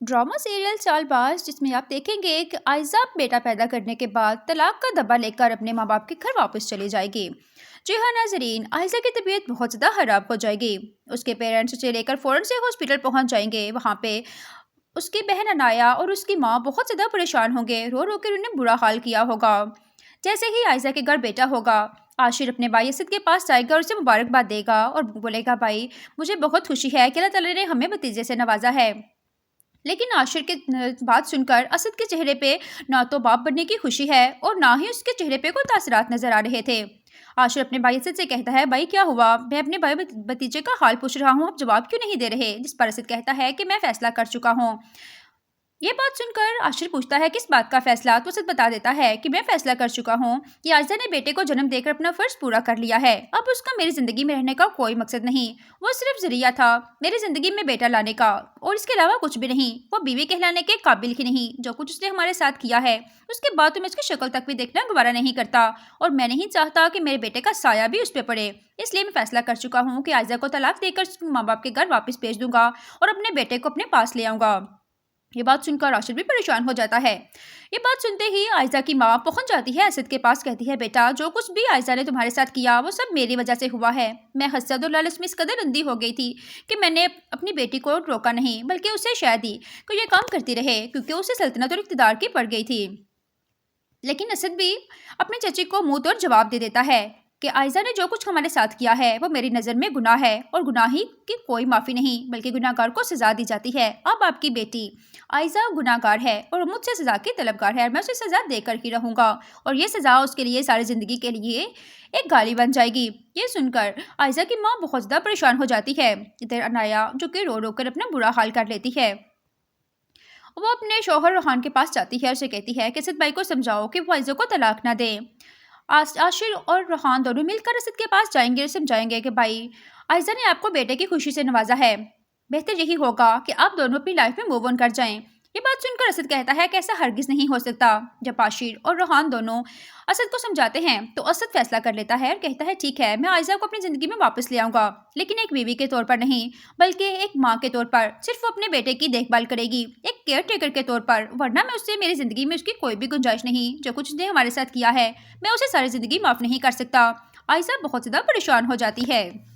Drama serial Chaalbaaz जिसमें आप देखेंगे कि आयज़ा बेटा पैदा करने के बाद तलाक का दब्बा लेकर अपने माँ बाप के घर वापस चली जाएगी। जी हाँ नाजरीन, आयज़ा की तबीयत बहुत ज़्यादा ख़राब हो जाएगी। उसके पेरेंट्स उसे लेकर फ़ौरन से हॉस्पिटल पहुँच जाएंगे। वहाँ पे उसकी बहन अनाया और उसकी माँ बहुत ज़्यादा परेशान होंगे, रो रो कर उन्हें बुरा हाल किया होगा। जैसे ही आयज़ा के घर बेटा होगा, आशिर अपने भाई असद के पास जाएगा और उसे मुबारकबाद देगा और बोलेगा, भाई मुझे बहुत खुशी है कि अल्लाह ताला ने हमें भतीजे से नवाजा है। लेकिन आशिर के बात सुनकर असद के चेहरे पे ना तो बाप बनने की खुशी है और ना ही उसके चेहरे पे कोई तासरात नजर आ रहे थे। आशिर अपने भाई असद से कहता है, भाई क्या हुआ? मैं अपने भाई भतीजे का हाल पूछ रहा हूँ, आप जवाब क्यों नहीं दे रहे? जिस पर असद कहता है कि मैं फैसला कर चुका हूँ। ये बात सुनकर आशिर पूछता है, किस बात का फैसला? तो असद बता देता है कि मैं फैसला कर चुका हूँ कि आयज़ा ने बेटे को जन्म देकर अपना फर्ज पूरा कर लिया है। अब उसका मेरी जिंदगी में रहने का कोई मकसद नहीं, वो सिर्फ जरिया था मेरी जिंदगी में बेटा लाने का, और इसके अलावा कुछ भी नहीं। वो बीवी कहलाने के काबिल ही नहीं। जो कुछ उसने हमारे साथ किया है उसके बाद तो मैं उसकी शक्ल तक भी देखना गवारा नहीं करता, और मैं नहीं चाहता कि मेरे बेटे का साया भी उस पर पड़े। इसलिए मैं फैसला कर चुका हूँ कि आयज़ा को तलाक देकर माँ बाप के घर वापस भेज दूंगा और अपने बेटे को अपने पास ले आऊंगा। ये बात सुनकर आशिर भी परेशान हो जाता है। ये बात सुनते ही आयज़ा की माँ पहुंच जाती है असद के पास, कहती है, बेटा जो कुछ भी आयज़ा ने तुम्हारे साथ किया वो सब मेरी वजह से हुआ है। मैं हसद और लालच में इस कदर अंधी हो गई थी कि मैंने अपनी बेटी को रोका नहीं बल्कि उसे शय दी कि ये काम करती रहे, क्योंकि उसे सल्तनत और इक़्तिदार की पड़ गई थी। लेकिन असद भी अपने चची को मुंह तोड़ जवाब दे देता है कि आयज़ा ने जो कुछ हमारे साथ किया है वो मेरी नज़र में गुनाह है, और गुनाही की कोई माफ़ी नहीं बल्कि गुनाहगार को सज़ा दी जाती है। अब आपकी बेटी आयज़ा गुनाहगार है और मुझसे सज़ा की तलबगार है, मैं उसे सज़ा देकर ही रहूँगा, और ये सज़ा उसके लिए सारी ज़िंदगी के लिए एक गाली बन जाएगी। ये सुनकर आयज़ा की माँ बहुत ज़्यादा परेशान हो जाती है। इधर अनाया जो कि रो रो कर अपना बुरा हाल कर लेती है, वो अपने शौहर रोहान के पास जाती है और उसे कहती है कि असद भाई को समझाओ कि वो आयज़ा को तलाक ना दे। आशिर और रोहान दोनों मिलकर असद के पास जाएंगे और समझाएंगे कि भाई आयज़ा ने आपको बेटे की खुशी से नवाजा है, बेहतर यही होगा कि आप दोनों अपनी लाइफ में मूव ऑन कर जाएं। ये बात सुनकर असद कहता है कि ऐसा हरगिज़ नहीं हो सकता। जब आशिर और रोहान दोनों असद को समझाते हैं तो असद फैसला कर लेता है और कहता है, ठीक है, मैं आयज़ा को अपनी ज़िंदगी में वापस ले आऊँगा, लेकिन एक बीवी के तौर पर नहीं बल्कि एक माँ के तौर पर। सिर्फ वो अपने बेटे की देखभाल करेगी, एक केयर टेकर के तौर पर, वरना मैं उससे मेरी ज़िंदगी में उसकी कोई भी गुंजाइश नहीं। जो कुछ उसने हमारे साथ किया है मैं उसे सारी ज़िंदगी माफ़ नहीं कर सकता। आयज़ा बहुत ज़्यादा परेशान हो जाती है।